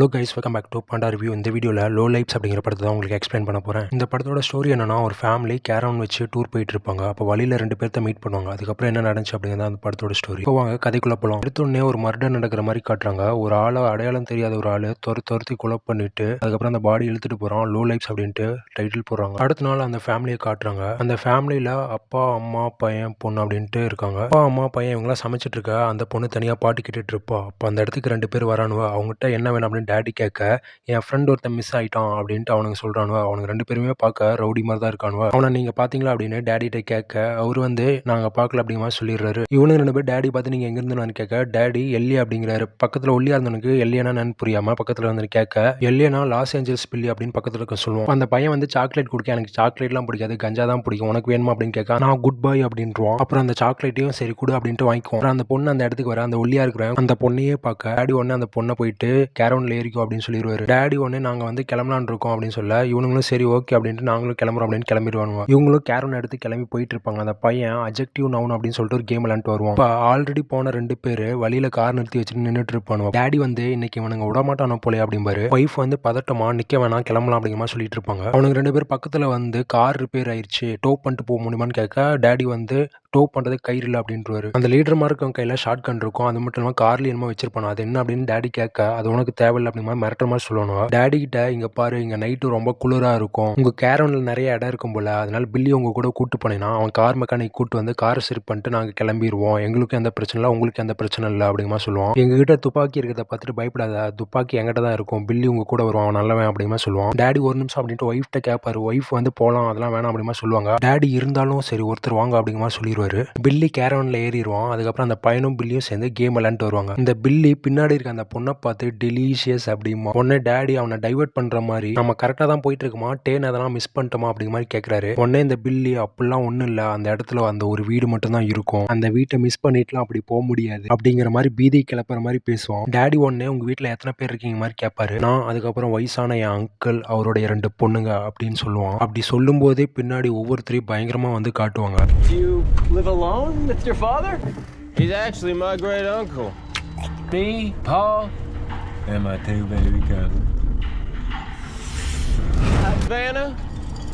Hello guys, welcome back to Panda Review. இந்த வீடியோவில் low lives அப்படிங்கிற படத்தை தான் உங்களுக்கு எக்ஸ்பிளைன் பண்ண போகிறேன். இந்த படத்தோட ஸ்டோரி என்னன்னா, ஒரு ஃபேமிலி கேரவன் வச்சு டூர் போயிட்டு இருப்பாங்க. அப்போ வழியில் 2 பேர்த்த மீட் பண்ணுவாங்க. அதுக்கப்புறம் என்ன நடந்துச்சு அப்படிங்கிறத அந்த படத்தோட ஸ்டோரி. இப்போ வாங்க கதைக்குள்ள போகலாம். எடுத்தோடனே ஒரு மர்டர் நடக்கிற மாதிரி காட்டுறாங்க. ஒரு ஆளை அடையாளம் தெரியாத ஒரு ஆள் துரத்தி கொலை பண்ணிட்டு அதுக்கப்புறம் அந்த பாடி இழுத்துட்டு போகிறான். லோ லைஃப்ஸ் அப்படின்ட்டு டைட்டில் போடுறாங்க. அடுத்த நாள் அந்த ஃபேமிலியை காட்டுறாங்க. அந்த ஃபேமிலியில் அப்பா, அம்மா, பையன், பொண்ணு அப்படின்ட்டு இருக்காங்க. அப்பா, அம்மா, பையன் இவங்களாம் சமைச்சிட்டு இருக்கா. அந்த பொண்ணு தனியாக பாட்டு கேட்டுட்டு இருப்பா. அப்போ அந்த இடத்துக்கு 2 பேர் வரானுவா. அவங்ககிட்ட என்ன வேணும் அப்படின்னு டேடி கேட்க, என் ஃப்ரெண்ட் ஒருத்தன் மிஸ் ஆயிட்டான் அப்படின்ட்டு அவனுங்க சொல்கிறானுவா. அவனுங்க 2 பேருமே பார்க்க ரவுடி மாதிரி தான் இருக்கானுவா. அவனை நீங்கள் பார்த்தீங்களா அப்படின்னு டேடிகிட்ட கேட்க, அவர் நாங்கள் பார்க்கல அப்படிங்கிற மாதிரி சொல்லிடுறாரு. இவனுங்க 2 பேர் டேடி பார்த்து நீங்கள் எங்கேருந்து நான் கேட்க, டேடி எல்லி அப்படிங்கிறாரு. பக்கத்தில் ஒல்லியாக இருந்தவனுக்கு எல்லியானா நான் புரியாமல் பக்கத்தில் வந்து கேட்க, எல்லியானா லாஸ் ஏஞ்சல்ஸ் பில்லி அப்படின்னு பக்கத்தில் இருக்க சொல்லுவோம். அந்த பையன் சாக்லேட் குடிக்க, எனக்கு சாக்லேட்லாம் பிடிக்காது, கஞ்சா தான் பிடிக்கும், உனக்கு வேணுமா அப்படின்னு கேட்க, நான் குட் பாய் அப்படின்றான். அப்புறம் அந்த சாக்லேட்டையும் சரி கொடு அப்படின்ட்டு வாங்கிக்குவோம். அப்புறம் அந்த பொண்ணு அந்த இடத்துக்கு வர, அந்த ஒல்லியாக இருக்கிற அந்த பொண்ணையே பார்க்க டேடி அந்த பொண்ணை போயிட்டு கேரவனில் ஏறிக்கும் அப்படின்னு சொல்லிடுவாரு. டேடி நாங்கள் கிளம்பலான் இருக்கோம் அப்படின்னு சொல்ல, இவனுங்களும் சரி ஓகே அப்படின்ட்டு நாங்களும் கிளம்புறோம் அப்படின்னு கிளம்பிடுவாங்க. இவங்களும் கேரவன் எடுத்து கிளம்பி போயிட்டு இருப்பாங்க. அந்த பையன் அட்ஜெக்டிவ் நவுன் அப்படின்னு சொல்லிட்டு ஒரு கேம் விளையாண்டு வருவான். இப்போ ஆல்ரெடி போன 2 பேர் வழியில கார் நிறுத்தி வச்சுட்டு நின்றுட்டு இருப்பானுவா. டேடி இன்னைக்கு இவனுங்க விடமாட்டானோ போலே அப்படிம்பாரு. ஒய்ஃப் பதட்டமா நிக்க வேணாம் கிளம்பலாம் அப்படிங்கிற மாதிரி சொல்லிட்டு இருப்பாங்க. அவனுக்கு 2 பேர் பக்கத்துல கார் ரிப்பேர் ஆயிடுச்சு, டோ பண்ணிட்டு போக முடியுமான்னு கேட்க, டேடி டோ பண்றது கயிறு இல்லை அப்படின்றாரு. அந்த லீடர் மாதிரி இருக்கவங்க கையில ஷார்ட் கன் இருக்கும். அது மட்டும் இல்லாமல் கார்ல என்னமோ வச்சிருப்பானு. அது என்ன அப்படின்னு டேடி கேட்க, அது உனக்கு தேவையில்லை அப்படிங்கிற மாதிரி மிரட்டுற மாதிரி சொல்லணும். டேடி கிட்ட, இங்க பாரு, இங்க நைட்டு ரொம்ப குளிரா இருக்கும், உங்க கேரவன்ல நிறைய இடம் இருக்கும் போல, அதனால பில்லி உங்க கூட கூட்டு போனேன்னா அவன் கார் மெக்கானிக் கூட்டு காரை சரி பண்ணிட்டு நாங்க கிளம்பிடுவோம், எங்களுக்கு எந்த பிரச்சனை இல்லை, உங்களுக்கு எந்த பிரச்சனை இல்லை அப்படிங்கிற மாதிரி சொல்லுவோம். எங்ககிட்ட துப்பாக்கி இருக்கிறத பார்த்துட்டு பயப்படாத, துப்பாக்கி எங்கிட்ட தான் இருக்கும், பில்லி உங்க கூட வருவான், அவன் நல்லவன் அப்படிங்கிற மாதிரி சொல்லுவான். டேடி ஒரு நிமிஷம் அப்படின்ட்டு ஒய்ஃப்ட்ட கேட்பாரு. ஒய்ஃப் போலாம், அதெல்லாம் வேணாம் அப்படிங்கிற மாதிரி சொல்லுவாங்க. டேடி இருந்தாலும் சரி ஒருத்தர் வாங்க அப்படிங்கிற மாதிரி சொல்லிடுவாரு. பில்லி கேரவன்ல ஏறிடுவான். அதுக்கப்புறம் அந்த பையனும் பில்லியும் சேர்ந்து கேம் விளையாண்டு வருவாங்க. இந்த பில்லி பின்னாடி இருக்க அந்த பொண்ணை பார்த்து டெலிஷியஸ் அப்படிமா. உடனே டேடி அவனை டைவர்ட் பண்ற மாதிரி, நம்ம கரெக்டா தான் போயிட்டு இருக்குமா, டேன் அதெல்லாம் மிஸ் பண்ணிட்டோமா அப்படிங்கிற மாதிரி கேட்கிறாரு. உடனே இந்த பில்லி, அப்படிலாம் ஒன்றும் இல்லை, அந்த இடத்துல அந்த ஒரு வீடு மட்டும் தான் இருக்கும், அந்த வீட்டை மிஸ் பண்ணிட்டுலாம் அப்படி போக முடியாது அப்படிங்கிற மாதிரி பீதி கிளப்புற மாதிரி பேசுவோம். டேடி உங்க வீட்டில் எத்தனை பேர் இருக்கீங்க மாதிரி கேட்பாரு. நான் அதுக்கப்புறம் வயசான என் அங்கிள், அவருடைய 2 பொண்ணுங்க அப்படின்னு சொல்லுவான். அப்படி சொல்லும் போதே பின்னாடி ஒவ்வொருத்தரையும் பயங்கரமா காட்டுவாங்க. Live alone with your father? He's actually my great uncle. Me, Paul, and my 2 baby cousins. Vanna?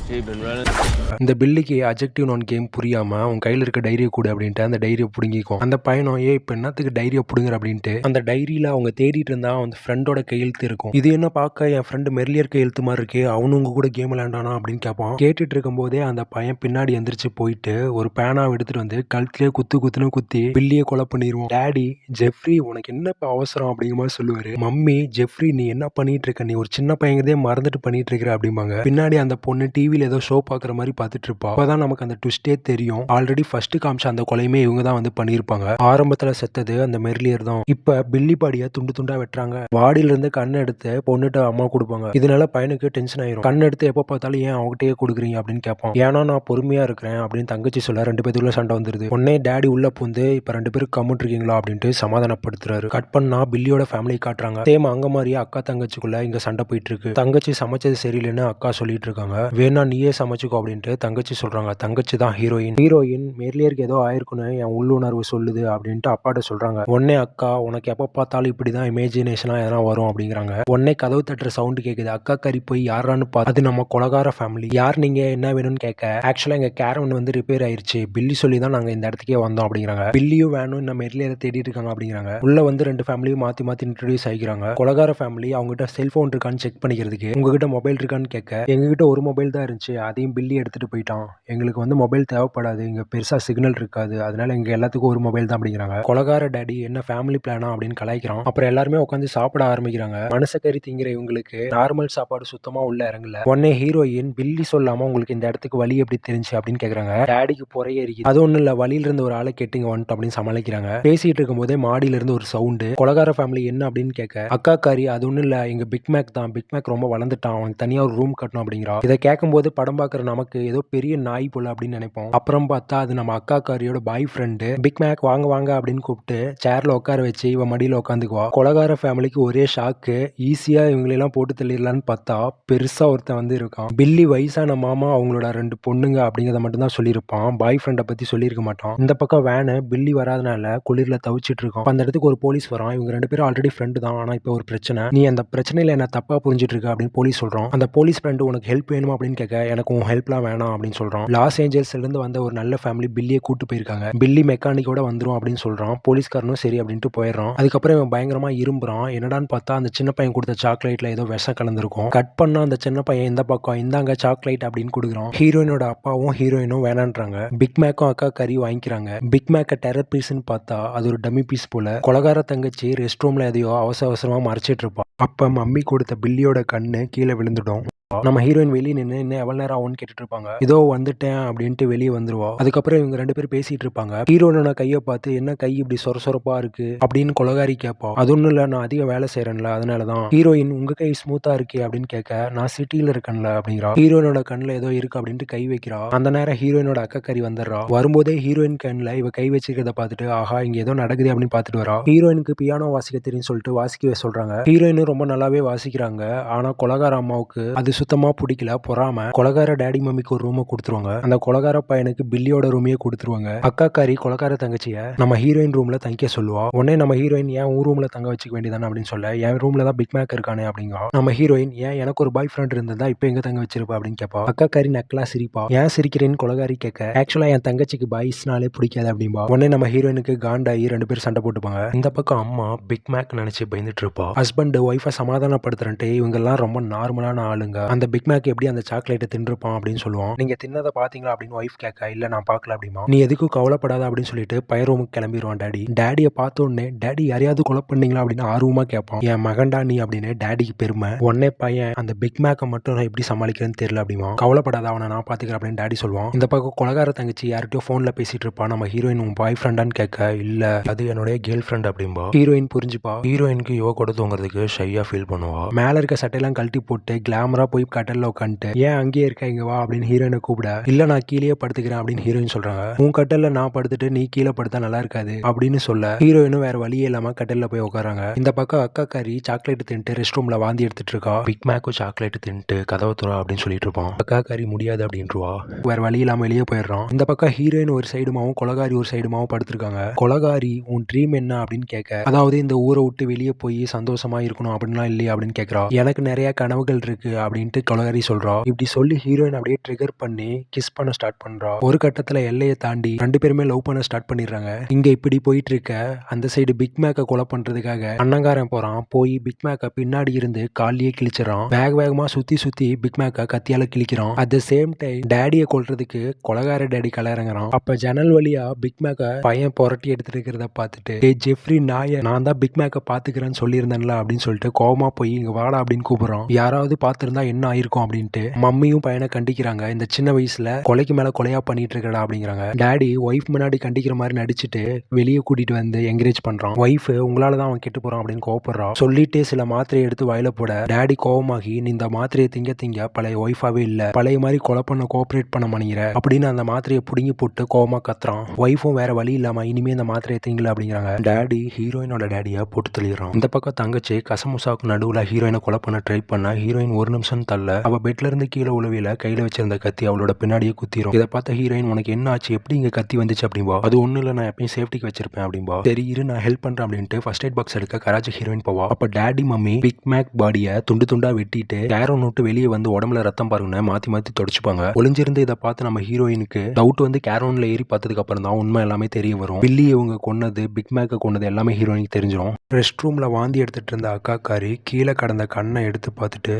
She's been running. இந்த பில்லிக்கு அட்ஜெக்டிவ் நவுன் கேம் புரியாம, உன் கையில இருக்க டைரியை கொடு அப்படின்ட்டு அந்த டைரியை பிடுங்கிக்கும். அந்த பையனும், இப்போ என்னத்துக்கு டைரியை பிடுங்குற அப்படின்ட்டு அந்த டைரியில அவங்க தேடிட்டு இருந்தா அந்த ஃப்ரெண்டோட கையெழுத்து இருக்கும். இது என்ன பார்க்க என் ஃப்ரெண்டு மெர்லியர் கையெழுத்து மாதிரி இருக்கே, அவனு உங்க கூட கேம் விளையாண்டானா அப்படின்னு கேட்பான். கேட்டுட்டு இருக்கும் போதே அந்த பையன் பின்னாடி எந்திரிச்சு போயிட்டு ஒரு பேனாவை எடுத்துட்டு கழுத்துலயே குத்துன்னு குத்தி பில்லியை கொலை பண்ணிடுவோம். டேடி, ஜெஃப்ரி உனக்கு என்ன இப்போ அவசரம் அப்படிங்கிற மாதிரி சொல்லுவாரு. மம்மி, ஜெஃப்ரி நீ என்ன பண்ணிட்டு இருக்க, நீ ஒரு சின்ன பையங்கிறதே மறந்துட்டு பண்ணிட்டு இருக்கிற அப்படிம்பாங்க. பின்னாடி அந்த பொண்ணு டிவில ஏதோ ஷோ பாக்குற மாதிரி பார்த்துட்டு இருப்பா. அப்பதான் நமக்கு அந்த ட்விஸ்டே தெரியும். ஆல்ரெடி ஃபர்ஸ்ட் காமிச்ச அந்த கொலையுமே இவங்க தான் பண்ணிருப்பாங்க. ஆரம்பத்துல செத்தது அந்த மெர்லியர் தான். இப்ப பில்லி பாடிய துண்டு துண்டா வெட்டுறாங்க. வாடியில இருந்து கண்ணை எடுத்து பொண்ணுட்ட அம்மா கொடுப்பாங்க. இதனால பையனுக்கு டென்ஷன் ஆயிரும். கண் எடுத்து எப்ப பார்த்தாலும் ஏன் அவங்ககிட்டயே கொடுக்குறீங்க அப்படின்னு கேட்பான். ஏன்னா நான் பொறுமையா இருக்கிறேன் அப்படின்னு தங்கச்சி சொல்ல 2 பேருக்குள்ள சண்டை வந்துருது. உடனே டேடி உள்ள பூந்து, இப்ப 2 பேரும் கம்முட்டு இருக்கீங்களா அப்படின்ட்டு சமாதானப்படுத்துறாரு. கட் பண்ணா பில்லியோட ஃபேமிலி காட்டுறாங்க. சேம் அங்க மாதிரியே அக்கா தங்கச்சிக்குள்ள இங்க சண்டை போயிட்டு இருக்கு. தங்கச்சி சமைச்சது சரியில்லைன்னு அக்கா சொல்லிட்டு இருக்காங்க. வேணா நீயே சமைச்சுக்கோ அப்படின்ட்டு தங்கச்சி சொல்றாங்க. தங்கச்சி தான் ஹீரோயின் மெர்லியருக்கு ஏதோ ஆயிருக்குன்னு என் உள்ளுணர்வு சொல்லுது அப்படின்ட்டு அப்பாட்ட சொல்றாங்க. உடனே அக்கா, உனக்கு எப்ப பார்த்தாலும் இப்படிதான் இமேஜினேஷனா எதனா வரும் அப்படிங்கிறாங்க. உடனே கதவு தட்டுற சவுண்ட் கேக்குது. அக்கா கறி போய் யாரான்னு பார்த்து, அது நம்ம கொலகார ஃபேமிலி. யார் நீங்க, என்ன வேணும்னு கேட்க, ஆக்சுவலா எங்க கேரவன் ரிப்பேர் ஆயிருச்சு, பில்லி சொல்லி தான் நாங்க இந்த இடத்துக்கே வந்தோம் அப்படிங்கிறாங்க. பில்லியும் வேணும் நம்ம மெர்லியரை தேடிட்டு இருக்காங்க அப்படிங்கிறாங்க. உள்ள 2 ஃபேமிலியும் மாத்தி இன்ட்ரோடியூஸ் ஆகிக்கிறாங்க. கொலகார ஃபேமிலி அவங்ககிட்ட செல்போன் இருக்கான்னு செக் பண்ணிக்கிறதுக்கு, உங்ககிட்ட மொபைல் இருக்கான்னு கேட்க, எங்ககிட்ட ஒரு மொபைல் தான் இருந்துச்சு, அதையும் பில்லி எடுத்துட்டு போயிட்டான், எங்களுக்கு மொபைல் தேவைப்படாது, இங்க பெருசா சிக்னல் இருக்காது, அதனால எங்க எல்லாத்துக்கும் ஒரு மொபைல் தான் அப்படிங்கிறாங்க. கொலகார டேடி என்ன ஃபேமிலி பிளானா அப்படின்னு கலாய்க்கிறான். அப்புறம் எல்லாருமே உட்காந்து சாப்பிட ஆரம்பிக்கிறாங்க. மனசக்கறி திங்கிற இவங்களுக்கு நார்மல் சாப்பாடு சுத்தமா உள்ள இறங்கல. உடனே ஹீரோயின், பில்லி சொல்லாம உங்களுக்கு இந்த இடத்துக்கு வழி எப்படி தெரிஞ்சு அப்படின்னு கேக்குறாங்க. டேடிக்கு பொறையே இருக்கு, அது ஒண்ணு இல்ல, வழியில இருந்து ஒரு ஆளை கேட்டுங்க வந்துட்டு அப்படின்னு சமாளிக்கிறாங்க. பேசிட்டு இருக்கும் போதே மாடியில இருந்து ஒரு சவுண்டு. கொலகார ஃபேமிலி என்ன அப்படின்னு கேட்க, அக்கா காரி, அது ஒண்ணு இல்ல, எங்க பிக் மேக் தான், பிக் மேக் ரொம்ப வளர்ந்துட்டான், அவனுக்கு தனியா ஒரு ரூம் கட்டணும் அப்படிங்கிறா. இதை கேட்கும் போதே அதாவது படம் பார்க்குற நமக்கு ஏதோ பெரிய நாய் போல அப்படின்னு நினைப்போம். அப்புறம் பார்த்தா அது நம்ம அக்காக்காரியோட பாய் ஃப்ரெண்டு. பிக் மேக் வாங்க வாங்க அப்படின்னு கூப்பிட்டு சேர்ல உட்கார வச்சு இவன் மடியில் உட்காந்துக்குவா. கொலகார ஃபேமிலிக்கு ஒரே ஷாக்கு. ஈஸியா இவங்களெல்லாம் போட்டு தள்ளிடலான்னு பார்த்தா பெருசா ஒருத்தன் வந்து இருக்கான். பில்லி வயசான மாமா அவங்களோட 2 பொண்ணுங்க அப்படிங்கிறத மட்டும் தான் சொல்லியிருப்பான். பாய் ஃப்ரெண்டை பத்தி சொல்லியிருக்க மாட்டான். இந்த பக்கம் வேனு பில்லி வராதனால குளிர்ல தவிச்சிட்டு இருக்கான். அந்த இடத்துக்கு ஒரு போலீஸ் வரான். இவங்க 2 பேரும் ஆல்ரெடி ஃப்ரெண்டு தான். ஆனா இப்போ ஒரு பிரச்சனை. நீ அந்த பிரச்சனையில என்ன தப்பா புரிஞ்சிட்டு இருக்க அப்படின்னு போலீஸ் சொல்றான். அந்த போலீஸ் ஃப்ரெண்டு உனக்கு ஹெல்ப் வேணுமா அப்படின்னு கேட்க எனக்கு உன் ஹெல்ப்லாம் வேணாம் அப்படின்னு சொல்றான். லாஸ் ஏஞ்சல்ஸ்ல இருந்து வந்த ஒரு நல்ல ஃபேமிலி பில்லியை கூட்டு போயிருக்காங்க. பில்லி மெக்கானிக்கோட வந்துரும் அப்படின்னு சொல்றான். போலீஸ்காரனும் சரி அப்படின்ட்டு போயிடுறான். அதுக்கப்புறம் இவன் பயங்கரமா இரும்புறான். என்னடான்னு பார்த்தா அந்த சின்ன பையன் கொடுத்த சாக்லேட்ல ஏதோ விஷம் கலந்துருக்கும். கட் பண்ணா அந்த சின்ன பையன் இந்த பக்கம் இந்தாங்க சாக்லேட் அப்படின்னு கொடுக்குறான். ஹீரோயினோட அப்பாவும் ஹீரோயினும் வேணான்றாங்க. பிக் மேக்கும் அக்கா கறி வாங்கிக்கிறாங்க. பிக் மேக்க டெரர் பீஸ்ன்னு பார்த்தா அது ஒரு டம்மி பீஸ் போல. கொலகார தங்கச்சி ரெஸ்ட் ரூம்ல எதையோ அவசரமா மறைச்சிட்டு இருப்பா. அப்ப மம்மி கொடுத்த பில்லியோட கண்ணு கீழே விழுந்துடும். நம்ம ஹீரோயின் வெளியே நின்று இன்னும் எவ்வளவு நேரம் ஆகும்னு கேட்டுட்டு இருப்பாங்க. இதோ வந்துட்டேன் அப்படின்ட்டு வெளியே வந்துருவா. அதுக்கப்புறம் இவங்க 2 பேரும் பேசிட்டு இருப்பாங்க. ஹீரோயினோட கையை பார்த்து என்ன கை இப்படி சொரசொரப்பா இருக்கு அப்படின்னு கொலகாரி கேட்பா. அது ஒன்றும் இல்லை, நான் அதிக வேலை செய்யறேன்ல அதனாலதான். ஹீரோயின் உங்க கை ஸ்மூத்தா இருக்கே அப்படின்னு கேட்க நான் சிட்டியில இருக்கேன்ல அப்படிங்கிறா. ஹீரோயினோட கண்ணில் ஏதோ இருக்கு அப்படின்ட்டு கை வைக்கிறா. அந்த நேரம் ஹீரோயினோட அக்கா கறி வந்துடுறா. வரும்போதே ஹீரோயின் கண்ணில் இவ கை வச்சிருக்கிறத பார்த்துட்டு ஆஹா இங்க ஏதோ நடக்குது அப்படின்னு பார்த்துட்டு வரா. ஹீரோயினுக்கு பியானோ வாசிக்க தெரியும் சொல்லிட்டு வாசிக்க சொல்றாங்க. ஹீரோயினும் ரொம்ப நல்லாவே வாசிக்கிறாங்க. ஆனா கொலகார அம்மாவுக்கு அது சுத்தமா பிடிக்கல. பொறாம கொலகார டேடி மம்மிக்கு ஒரு ரூமை கொடுத்துருவாங்க. அந்த கொலகார பையனுக்கு பில்லியோட ரூமையே கொடுத்துருவாங்க. அக்காக்காரி கொலகார தங்கச்சிய நம்ம ஹீரோயின் ரூம்ல தங்கிக்க சொல்லுவா. உடனே நம்ம ஹீரோயின் ஏன் ஊர் ரூம்ல தங்க வச்சுக்க வேண்டியதானே அப்படின்னு சொல்ல என் ரூம்ல தான் பிக் மேக் இருக்கானே அப்படிங்க. நம்ம ஹீரோயின் ஏன் எனக்கு ஒரு பாய் ஃப்ரெண்ட் இருந்ததா இப்போ எங்க தங்க வச்சிருப்பா அப்படின்னு கேட்பா. அக்காக்காரி நக்கலா சிரிப்பா. ஏன் சிரிக்கிறேன்னு கொலகாரி கேட்க ஆக்சுவலா என் தங்கச்சிக்கு பாய்ஸ்னாலே பிடிக்காது அப்படின்பா. உடனே நம்ம ஹீரோயினுக்கு காண்டாயி 2 பேரும் சண்டை போட்டுப்பாங்க. இந்த பக்கம் அம்மா பிக் மேக் நினைச்சு பயந்துட்டு இருப்பா. ஹஸ்பண்ட் ஒய்ஃபை சமாதானப்படுத்துறேன்ட்டு இவங்க எல்லாம் ரொம்ப நார்மலான ஆளுங்க. அந்த பிக் மேக் எப்படி அந்த சாக்லேட்டை தின்றுப்பான் அப்படின்னு சொல்லுவான். நீங்க தின்னதை பாத்தீங்களா அப்படின்னு ஒய்ஃப் கேட்க இல்ல நான் பார்க்கல அப்படிமா. நீ எதுக்கும் கவலைப்படாத அப்படின்னு சொல்லிட்டு பையரூமுக்கு கிளம்பிடுவான் டாடி. டாடியை பார்த்த உடனே டாடி யாரையாவது கொலை பண்ணீங்களா அப்படின்னு ஆர்வமா கேட்பான். என் மகன்டா நீ அப்படின்னு டாடிக்கு பெருமை. உடனே பையன் அந்த பிக் மேக்கை மட்டும் நான் எப்படி சமாளிக்கிறேன்னு தெரியல அப்படிமா. கவலைப்படாத அவனை நான் பாத்துக்கிறேன் அப்படின்னு டாடி சொல்லுவான். இந்த பக்கம் கொலகார தங்கச்சி யார்கிட்டயோ போன்ல பேசிட்டு இருப்பா. நம்ம ஹீரோயின் உன் பாய் ஃப்ரெண்டான்னு கேட்க இல்ல அது என்னுடைய கேர்ள் ஃப்ரெண்ட் அப்படின்பா. ஹீரோயின் புரிஞ்சுப்பா. ஹீரோயினுக்கு இவ கூட தூங்குறதுக்கு ஷையா ஃபீல் பண்ணுவா. மேல இருக்க சட்டையெல்லாம் கழட்டி போட்டு கிளாமரா போய் கட்டல்ல உட்காந்துட்டு ஏன் அங்கேயே இருக்க இங்க வா அப்படின்னு ஹீரோயினை கூப்பிட இல்ல நான் கீழே படுத்துக்கிறேன் அப்படின்னு ஹீரோயின் சொல்றாங்க. உன் கட்டல்ல நான் படுத்துட்டு நீ கீழே படுத்தா நல்லா இருக்காது அப்படின்னு சொல்ல ஹீரோயினும் வேற வழியே இல்லாம கட்டல்ல போய் உட்காராங்க. இந்த பக்கம் அக்கா காரி சாக்லேட் தின்ட்டு ரெஸ்ட் ரூம்ல வாந்தி எடுத்துட்டு இருக்கா. பிக் மேக்கும் சாக்லேட் தின்ட்டு கதவை துறா அப்படின்னு சொல்லிட்டு இருப்பான். அக்கா காரி முடியாது அப்படின்ட்டுவா. வேற வழி இல்லாம வெளியே போயிடுறான். இந்த பக்கம் ஹீரோயின் ஒரு சைடுமாவும் கொலகாரி ஒரு சைடுமாவும் படுத்திருக்காங்க. கொலகாரி உன் ட்ரீம் என்ன அப்படின்னு கேட்க அதாவது இந்த ஊரை விட்டு வெளியே போய் சந்தோஷமா இருக்கணும் அப்படின்லாம் இல்லையா அப்படின்னு கேட்கறா. எனக்கு நிறைய கனவுகள் இருக்கு அப்படின்ட்டு கொலகாரி சொல்றா. இப்படி சொல்லி ஹீரோயின் அப்படியே ட்ரிகர் பண்ணி கிஸ் பண்ண ஸ்டார்ட் பண்றா. ஒரு கட்டத்துல எல்லையை தாண்டி 2 பேருமே லவ் பண்ண ஸ்டார்ட் பண்ணிடுறாங்க. இங்க இப்படி போயிட்டு இருக்க அந்த சைடு பிக் மேக்க கொலை பண்றதுக்காக அண்ணங்காரன் போறான். போய் பிக் மேக்க பின்னாடி இருந்து காலியே கிழிச்சிடறான். வேகமா சுத்தி பிக் மேக்க கத்தியால கிழிக்கிறான். அட் த சேம் டைம் டேடியை கொல்றதுக்கு கொலகார டேடி கலறங்குறான். அப்ப ஜன்னல் வழியா பிக் மேக்க பையன் புரட்டி எடுத்துட்டு இருக்கிறத பார்த்துட்டு ஏ ஜெஃப்ரி நாய நான் தான் பிக் மேக்க பாத்துக்கிறேன்னு சொல்லியிருந்தேன்ல அப்படின்னு சொல்லிட்டு கோவமா போய் இங்க வாடா அப்படின்னு கூப்பிடுறான். யாராவது பார்த்திருந்தா என்ன ஆயிருக்கும் அப்படின்ட்டு மம்மியும் பையனை கண்டிக்கிறாங்க. இந்த சின்ன வயசுல கொலைக்கு மேல கொலையா பண்ணிட்டு இருக்கடா அப்படிங்கிறாங்க. டாடி ஒய்ஃப் முன்னாடி கண்டிக்கிற மாதிரி நடிச்சுட்டு வெளியே கூட்டிட்டு வந்து என்கரேஜ் பண்றான். ஒய்ஃப் உங்களாலதான் அவன் கெட்டு போறான் அப்படின்னு கோவப்படுறான். சொல்லிட்டு சில மாத்திரையை எடுத்து வாயில போட டாடி கோவமாகி நீ இந்த மாத்திரையை திங்க பழைய ஒய்ஃபாவே இல்ல பழைய மாதிரி கொலை பண்ண கோஆபரேட் பண்ண மணிங்கிற அப்படின்னு அந்த மாத்திரையை புடுங்கி போட்டு கோவமா கத்துறான். ஒய்ஃபும் வேற வழி இல்லாம இனிமே இந்த மாத்திரையை திங்கல அப்படிங்கிறாங்க. டாடி ஹீரோயினோட டேடியை போட்டு தள்ளிடுறான். இந்த பக்கம் தங்கச்சி கசமுசாவுக்கு நடுவுல ஹீரோயினை கொலை பண்ண ட்ரை பண்ண ஹீரோயின் ஒரு நிமிஷம் தள்ள அவ பெட்ல இருந்து கீழே உளவில கையில வச்சிருந்த கத்தி அவளோட பின்னாடியே குத்திரும். இதை பார்த்த ஹீரோயின் உனக்கு என்ன ஆச்சு எப்படி இங்க கத்தி வந்துச்சு அப்படின்பா. அது ஒண்ணு இல்ல நான் எப்பயும் சேஃப்டிக்கு வச்சிருப்பேன் அப்படின்பா. சரி இரு நான் ஹெல்ப் பண்றேன் அப்படின்ட்டு ஃபர்ஸ்ட் எய்ட் பாக்ஸ் எடுக்க கராச்சி ஹீரோயின் போவா. அப்ப டாடி மம்மி பிக் மேக் பாடியை துண்டா வெட்டிட்டு கேரோன் விட்டு வெளியே வந்து உடம்புல ரத்தம் பாருங்கன்னு மாத்தி தொடச்சுப்பாங்க. ஒளிஞ்சிருந்து இதை பார்த்து நம்ம ஹீரோயினுக்கு டவுட் வந்து கேரோன்ல ஏறி பார்த்ததுக்கு அப்புறம் தான் உண்மை எல்லாமே தெரிய வரும். பில்லி இவங்க கொன்னது பிக் மேக்க கொன்னது எல்லாமே ஹீரோயினுக்கு தெரிஞ்சிடும். ரெஸ்ட் ரூம்ல வாந்தி எடுத்துட்டு இருந்த அக்காக்காரி கீழே கடந்த கண்ணை எடுத்து பார்த்துட்டு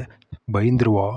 பயந்துருவா.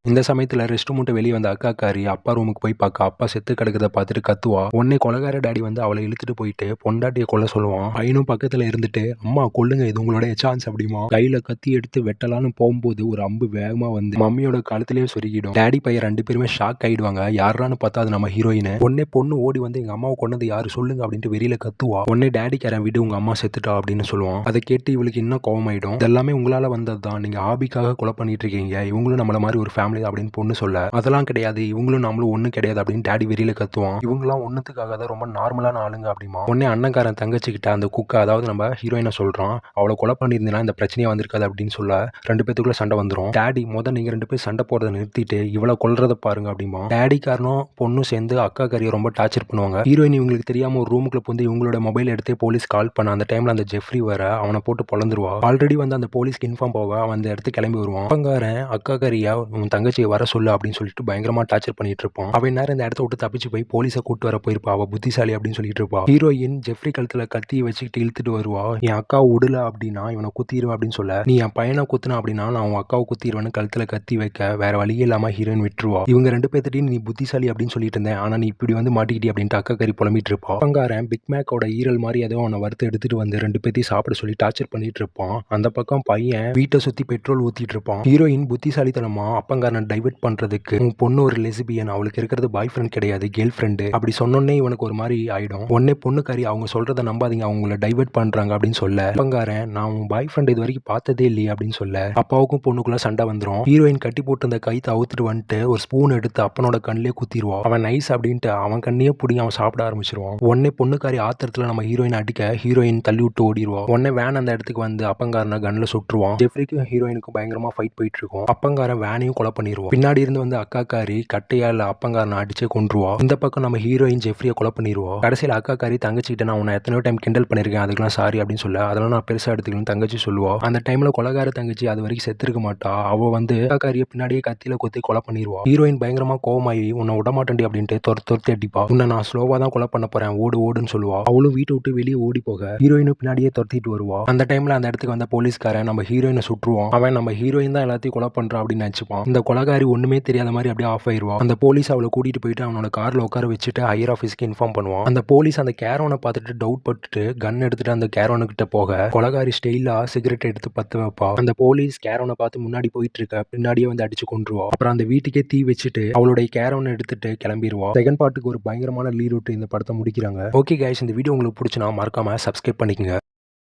இந்த சமயத்தில் ரெஸ்ட் ரூம் மட்டும் வெளியே வந்த அக்காக்காரி அப்பா ரூமுக்கு போய் பார்க்க அப்பா செத்து கிடக்கிறத பார்த்துட்டு கத்துவா. உடனே கொலகார டாடி வந்து அவளை இழுத்துட்டு போயிட்டு பொண்டாட்டியை கொல்ல சொல்லுவான். பையனும் பக்கத்தில் இருந்துட்டு அம்மா கொல்லுங்க இது உங்களோட சான்ஸ் அப்படிமா. கையில கத்தி எடுத்து வெட்டலான்னு போகும்போது ஒரு அம்பு வேகமா வந்து மம்மியோட கழுத்திலேயே சொருகிடும். டாடி பையன் 2 பேருமே ஷாக் ஆயிடுவாங்க. யாரான்னு பார்த்தா அது நம்ம ஹீரோயின். உடனே பொண்ணு ஓடி வந்து எங்க அம்மாவை கொன்னது யாரு சொல்லுங்க அப்படின்ட்டு வெளியில கத்துவா. உடனே டாடிக்காரன் விடு உங்க அம்மா செத்துட்டா அப்படின்னு சொல்லுவான். அதை கேட்டு இவளுக்கு இன்னும் கோவமாயிடும். இதெல்லாமே உங்களால வந்தது தான். நீங்க ஆபிக்காக கொலை பண்ணிட்டு இருக்கீங்க. இவங்களும் நம்மள மாதிரி ஒரு ஃபேமிலி ஃபேமிலி தான் அப்படின்னு பொண்ணு சொல்ல, அதெல்லாம் கிடையாது, இவங்களும் நம்மளும் ஒண்ணு கிடையாது அப்படின்னு டாடி வெறியில கத்துவான். இவங்கலாம் ஒண்ணுத்துக்காக தான் ரொம்ப நார்மலான ஆளுங்க அப்படிமா. உடனே அண்ணன்காரன் தங்கச்சிக்கிட்ட அந்த குக்கை, அதாவது நம்ம ஹீரோயினை சொல்றான், அவளை கொலை பண்ணியிருந்தீங்கன்னா இந்த பிரச்சனையே வந்திருக்காது அப்படின்னு சொல்ல 2 பேத்துக்குள்ள சண்டை வந்துரும். டாடி நீங்க 2 பேரும் சண்டை போடுறதை நிறுத்திட்டு இவளை கொல்றதை பாருங்க அப்படிமா. டாடி காரனும் பொண்ணும் சேர்ந்து அக்கா கறியை ரொம்ப டார்ச்சர் பண்ணுவாங்க. ஹீரோயின் இவங்களுக்கு தெரியாம ஒரு ரூமுக்குள்ள வந்து இவங்களோட மொபைல் எடுத்து போலீஸ் கால் பண்ண அந்த டைம்ல அந்த ஜெஃப்ரி வர அவனை போட்டு பொழந்துருவா. ஆல்ரெடி வந்து அந்த போலீஸ்க்கு இன்ஃபார்ம் போக அவன் அந்த இடத்துக்கு கிளம்பி வருவான். அப்பங்காரன் அக்கா கறியா உன் தங்கச்சியை வர சொல்லு அப்படின்னு சொல்லிட்டு பயங்கரமா டார்ச்சர் பண்ணிட்டு இருப்பான். அவன் நேரம் இந்த இடத்த விட்டு தப்பிச்சு போய் போலீஸை கூட்டு வர போயிருப்பா. அவ புத்திசாலி அப்படின்னு சொல்லிட்டு இருப்பா. ஹீரோயின் ஜெஃப்ரி கழுத்துல கத்தி வச்சுக்கிட்டு இழுத்துட்டு வருவா. என் அக்கா விடல அப்படின்னா இவனை குத்திடுவேன் அப்படின்னு சொல்ல, நீ என் பையனை குத்துனா அப்படின்னா நான் உன் அக்காவை குத்திடுவேன்னு கழுத்துல கத்தி வைக்க வேற வழியே இல்லாம ஹீரோயின் விட்டுருவா. இவங்க 2 பேர்த்திட்டையும் நீ புத்திசாலி அப்படின்னு சொல்லிட்டு இருந்தேன், ஆனா நீ இப்படி வந்து மாட்டிக்கிட்டி அப்படின்ட்டு அக்கா கறி புலம்பிட்டு இருப்பா. அப்பங்காரன் பிக் மேக்கோட ஈரல் மாதிரி ஏதோ அவனை வறுத்து எடுத்துட்டு வந்து 2 பேத்தையும் சாப்பிட சொல்லி டார்ச்சர் பண்ணிட்டு இருப்பான். அந்த பக்கம் பையன் வீட்டை சுத்தி பெட்ரோல் ஊத்திட்டு இருப்பான். ஹீரோயின் புத்திசாலித்தனமா அப்பங்காரனை டைவர்ட் பண்றதுக்கு, உன் பொண்ணு ஒரு லெஸ்பியன், அவளுக்கு இருக்கிறது பாய் ஃப்ரெண்ட் கிடையாது கேர்ள் ஃப்ரெண்டு அப்படி சொன்னோன்னே இவனுக்கு ஒரு மாதிரி ஆயிடும். உடனே பொண்ணுக்காரி அவங்க சொல்றதை நம்பாதீங்க, அவங்கள டைவர்ட் பண்றாங்க அப்படின்னு சொல்ல, அப்பங்காரன் நான் உன் பாய் ஃப்ரெண்ட் இது வரைக்கும் பார்த்ததே இல்லையே அப்படின்னு சொல்ல அப்பாவுக்கும் பொண்ணுக்குள்ள சண்டை வந்துடும். ஹீரோயின் கட்டி போட்டு அந்த கைத்தை அவுத்துட்டு வந்துட்டு ஒரு ஸ்பூன் எடுத்து அப்பனோட கண்ணிலே குத்திடுவா. அவன் நைஸ் அப்படின்ட்டு அவன் கண்ணையே பிடி அவன் சாப்பிட ஆரம்பிச்சிருவான். உடனே பொண்ணுக்காரி ஆத்திரத்துல நம்ம ஹீரோயின் அடிக்க ஹீரோயின் தள்ளி விட்டு ஓடிடுவா. உடனே வேன் அந்த இடத்துக்கு வந்து அப்பங்காரனை கன்ல சுட்டுருவான். ஜெஃப்ரிக்கும் ஹீரோயினுக்கும் பயங்கரமா ஃபைட் போயிட்டு இருக்கும். அப்பங்காரன் வேனையும் கொலை பண்ணிடுவான். பின்னாடி இருந்து வந்து அக்காக்காரி கட்டையால அப்பங்காரனை அடிச்சு கொன்றுவா. இந்த பக்கம் நம்ம ஹீரோயின் ஜெஃப்ரியை கொலை பண்ணிடுவா. கடைசியில் அக்காக்காரி தங்கச்சிக்கிட்ட நான் உன்னை எத்தனையோ டைம் கிண்டல் பண்ணிருக்கேன், அதுக்கெல்லாம் சாரி அப்படின்னு சொல்ல, அதெல்லாம் நான் பெருசா எடுத்துக்கணும் தங்கச்சி சொல்லுவா. அந்த டைம்ல கொலைகார தங்கச்சி அது வரைக்கும் செத்துருக்க மாட்டா. அவ வந்து அக்காக்காரியை பின்னாடியே கத்தியில கொத்தி கொலை பண்ணிடுவா. ஹீரோயின் பயங்கரமா கோவமாயி உன்னை விடமாட்டேன்டி அப்படின்ட்டு துரத்து அடிப்பா. உன்னை நான் ஸ்லோவா தான் கொலை பண்ண போறேன், ஓடு ஓடுன்னு சொல்லுவா. அவளும் வீட்டை விட்டு வெளியே ஓடி போக ஹீரோயினும் பின்னாடியே துரத்திட்டு வருவா. அந்த டைம்ல அந்த இடத்துக்கு வந்த போலீஸ்காரன் நம்ம ஹீரோயினை சுற்றுவான். அவன் நம்ம ஹீரோயின் தான் எல்லாத்தையும் கொலை பண்றான் அப்படின்னு நினைச்சுப்பான். இந்த கொலைகாரி ஒண்ணுமே தெரியாத மாதிரி அப்படியே ஆஃப் ஆயிருவா. அந்த போலீஸ் அவளை கூட்டிட்டு போயிட்டு அவனோட கார்ல உட்கார வச்சுட்டு ஹையர் ஆஃபீஸ்க்கு இன்ஃபார்ம் பண்ணுவான். அந்த போலீஸ் அந்த கேரோனை பார்த்துட்டு டவுட் பட்டுட்டு கன் எடுத்துட்டு அந்த கேரோனு கிட்ட போக கொலைகாரி ஸ்டைலா சிகரெட் எடுத்து பத்து வைப்பா. அந்த போலீஸ் கேரோனை பார்த்து முன்னாடி போயிட்டு இருக்க பின்னாடியே வந்து அடிச்சு கொன்றுவா. அப்புறம் அந்த வீட்டுக்கே தீ வச்சுட்டு அவளுடைய கேரோனை எடுத்துட்டு கிளம்பிடுவா. செகண்ட் பார்ட்டுக்கு ஒரு பயங்கரமான லீட் விட்டு இந்த படத்தை முடிக்கிறாங்க. ஓகே கைஸ், இந்த வீடியோ உங்களுக்கு பிடிச்சுனா மறக்காம சப்ஸ்கிரைப் பண்ணிக்கங்க.